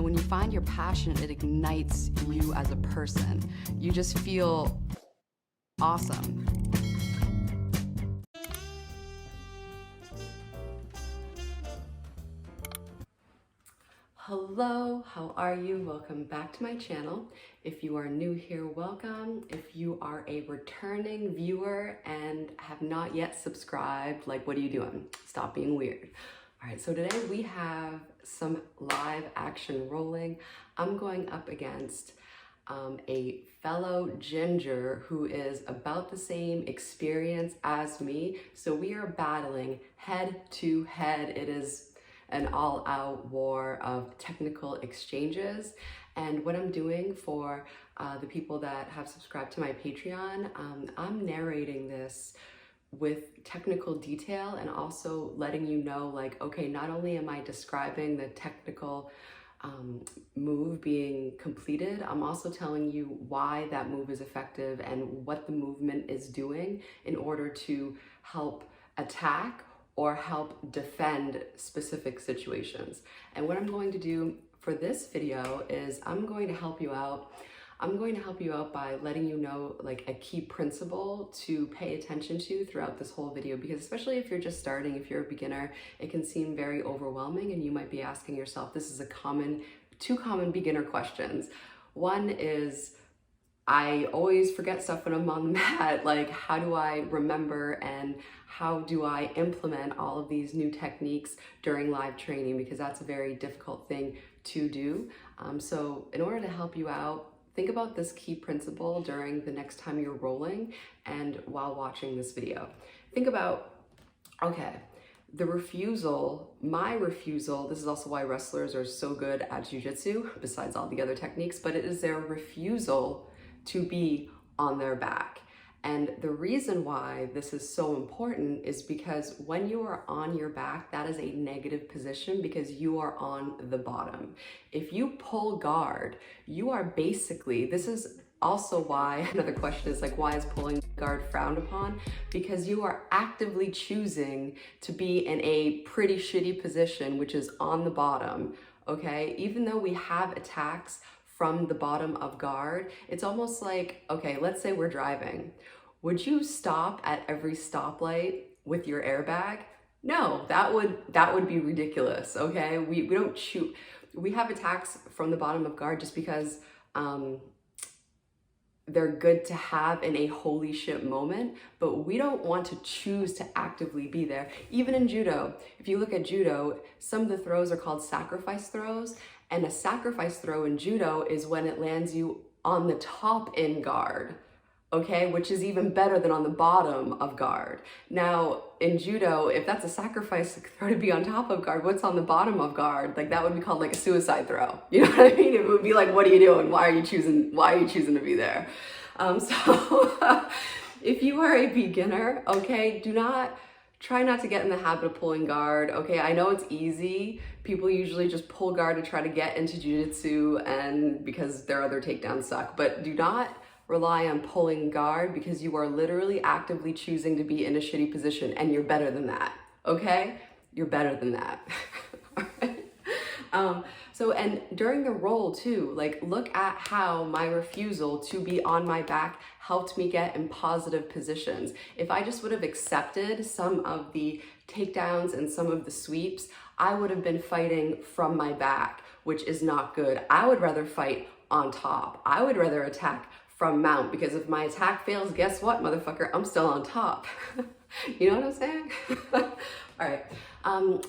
when you find your passion, it ignites you as a person. You just feel awesome. Hello, how are you? Welcome back to my channel. If you are new here, welcome. If you are a returning viewer and have not yet subscribed, like, what are you doing? Stop being weird. All right, so today we have some live action rolling. I'm going up against a fellow ginger who is about the same experience as me. So we are battling head to head. It is an all-out war of technical exchanges. And what I'm doing for the people that have subscribed to my Patreon, I'm narrating this with technical detail and also letting you know, like, okay, not only am I describing the technical move being completed, I'm also telling you why that move is effective and what the movement is doing in order to help attack or help defend specific situations. And what I'm going to do for this video is I'm going to help you out. I'm going to help you out by letting you know, like, a key principle to pay attention to throughout this whole video, because especially if you're just starting, if you're a beginner, it can seem very overwhelming and you might be asking yourself, this is two common beginner questions. One is, I always forget stuff when I'm on the mat. Like, how do I remember and how do I implement all of these new techniques during live training? Because that's a very difficult thing to do. So in order to help you out, think about this key principle during the next time you're rolling and while watching this video. Think about, okay, the refusal, my refusal, this is also why wrestlers are so good at jiu-jitsu, besides all the other techniques, but it is their refusal to be on their back. And the reason why this is so important is because when you are on your back, that is a negative position because you are on the bottom. If you pull guard, you are basically, this is also why, another question is like, why is pulling guard frowned upon? Because you are actively choosing to be in a pretty shitty position, which is on the bottom, okay? Even though we have attacks from the bottom of guard, it's almost like, okay, let's say we're driving. Would you stop at every stoplight with your airbag? No, that would be ridiculous, okay? We don't shoot. We have attacks from the bottom of guard just because they're good to have in a holy shit moment, but we don't want to choose to actively be there. Even in judo, if you look at judo, some of the throws are called sacrifice throws, and a sacrifice throw in judo is when it lands you on the top in guard, okay? Which is even better than on the bottom of guard. Now, in judo, if that's a sacrifice throw to be on top of guard, what's on the bottom of guard? Like, that would be called like a suicide throw. You know what I mean? It would be like, what are you doing? Why are you choosing to be there? So if you are a beginner, okay, try not to get in the habit of pulling guard, okay? I know it's easy. People usually just pull guard to try to get into jiu-jitsu and because their other takedowns suck, but do not rely on pulling guard because you are literally actively choosing to be in a shitty position and you're better than that, okay? You're better than that, all right? So, and during the roll too, like, look at how my refusal to be on my back helped me get in positive positions. If I just would have accepted some of the takedowns and some of the sweeps, I would have been fighting from my back, which is not good. I would rather fight on top. I would rather attack from mount, because if my attack fails, guess what, motherfucker? I'm still on top. You know what I'm saying? All right,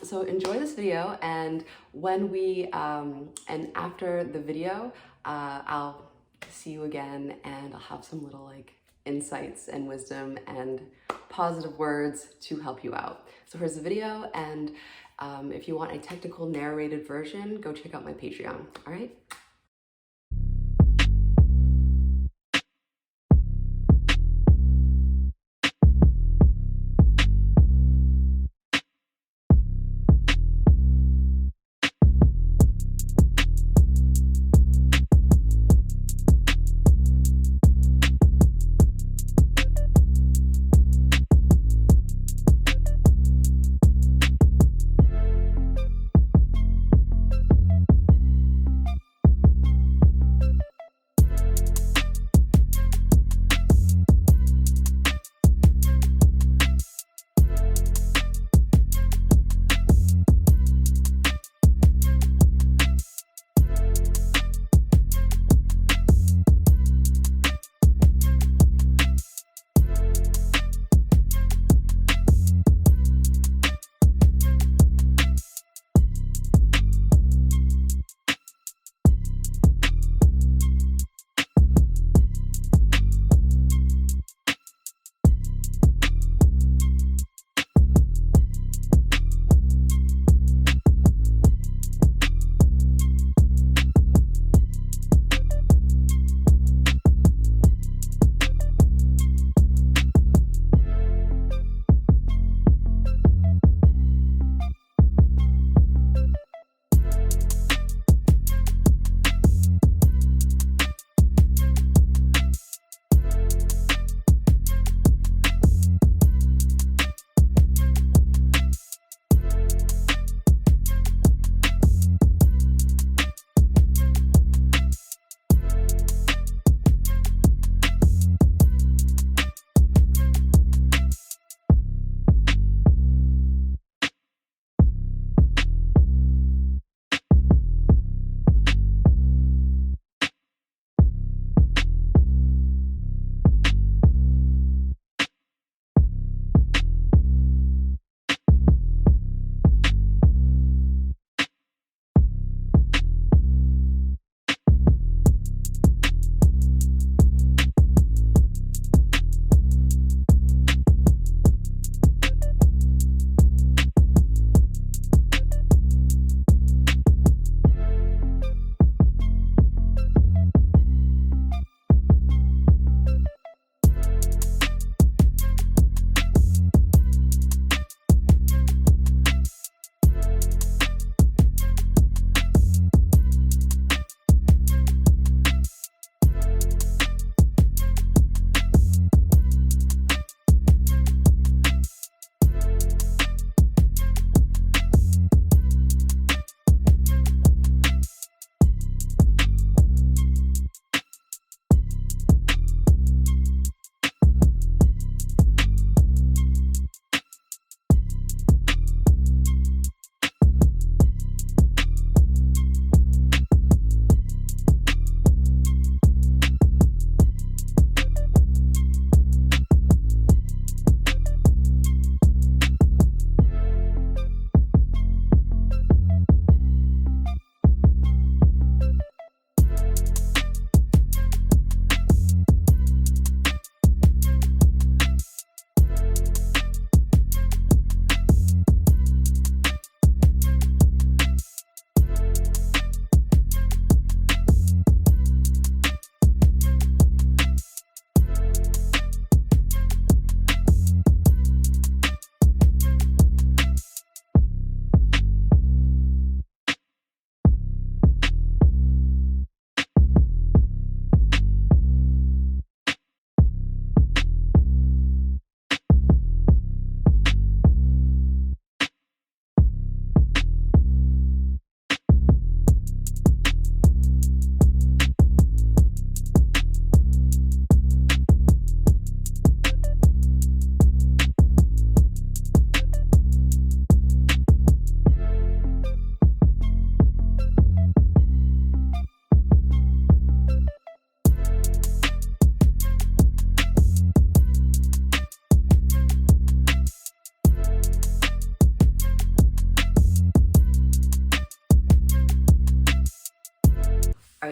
so enjoy this video, and when we, and after the video, I'll see you again, and I'll have some little, like, insights and wisdom and positive words to help you out. So here's the video, and if you want a technical narrated version, go check out my Patreon, all right?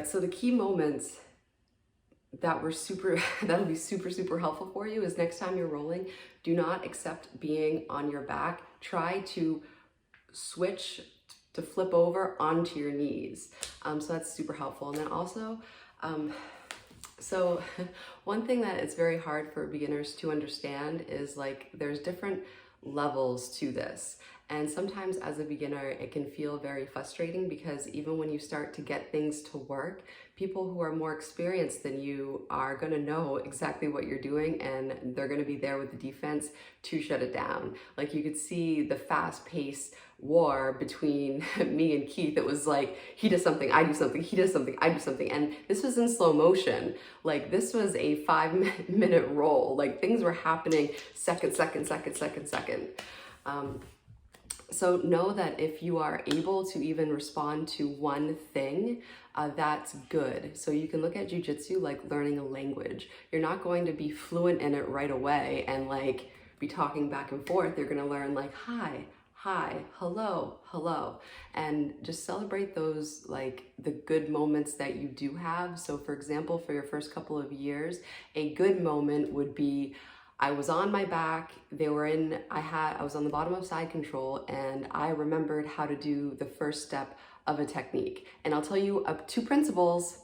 right, so the key moments that were that'll be super helpful for you is next time you're rolling, do not accept being on your back. Try to switch to flip over onto your knees. So that's super helpful. And then also, so one thing that it's very hard for beginners to understand is like there's different levels to this. And sometimes as a beginner, it can feel very frustrating because even when you start to get things to work, people who are more experienced than you are gonna know exactly what you're doing and they're gonna be there with the defense to shut it down. Like you could see the fast-paced war between me and Keith. It was like, he does something, I do something, he does something, I do something. And this was in slow motion. Like this was a 5-minute roll. Like things were happening second. So know that if you are able to even respond to one thing, that's good. So you can look at jujitsu like learning a language. You're not going to be fluent in it right away and like be talking back and forth. You're gonna learn like hi, hello, and just celebrate those, like the good moments that you do have. So for example, for your first couple of years, a good moment would be, I was on my back, I was on the bottom of side control, and I remembered how to do the first step of a technique. And I'll tell you 2 principles.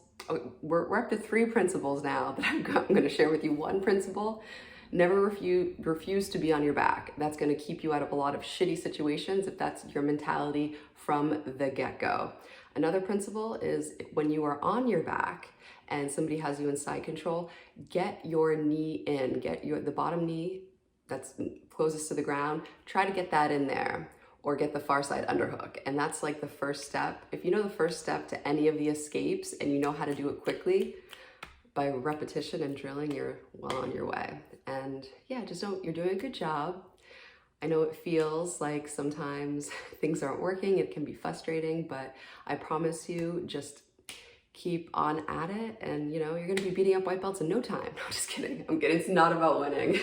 We're up to 3 principles now that I'm gonna share with you. One principle: never refuse to be on your back. That's gonna keep you out of a lot of shitty situations if that's your mentality from the get-go. Another principle is when you are on your back and somebody has you in side control, get your knee in, the bottom knee that's closest to the ground, try to get that in there, or get the far side underhook. And that's like the first step. If you know the first step to any of the escapes and you know how to do it quickly, by repetition and drilling, you're well on your way. And yeah, just know you're doing a good job. I know it feels like sometimes things aren't working, it can be frustrating, but I promise you, just keep on at it, and you know, you're gonna be beating up white belts in no time. No, just kidding. I'm kidding. It's not about winning.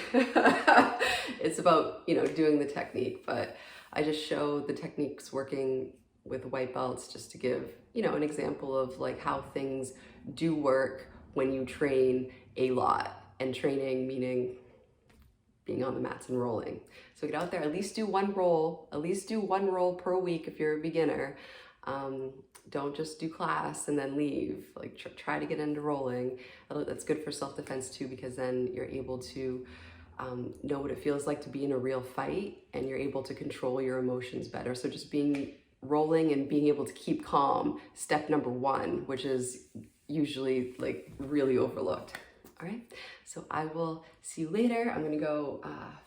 It's about, you know, doing the technique. But I just show the techniques working with white belts just to give, you know, an example of like how things do work when you train a lot. And training meaning being on the mats and rolling. So get out there, at least do one roll per week if you're a beginner. Don't just do class and then leave. Like try to get into rolling. That's good for self-defense too, because then you're able to know what it feels like to be in a real fight, and you're able to control your emotions better. So just rolling and being able to keep calm, step number 1, which is usually like really overlooked. All right, so I will see you later. I'm gonna go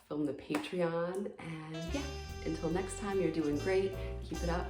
film the Patreon, and yeah, until next time, you're doing great. Keep it up.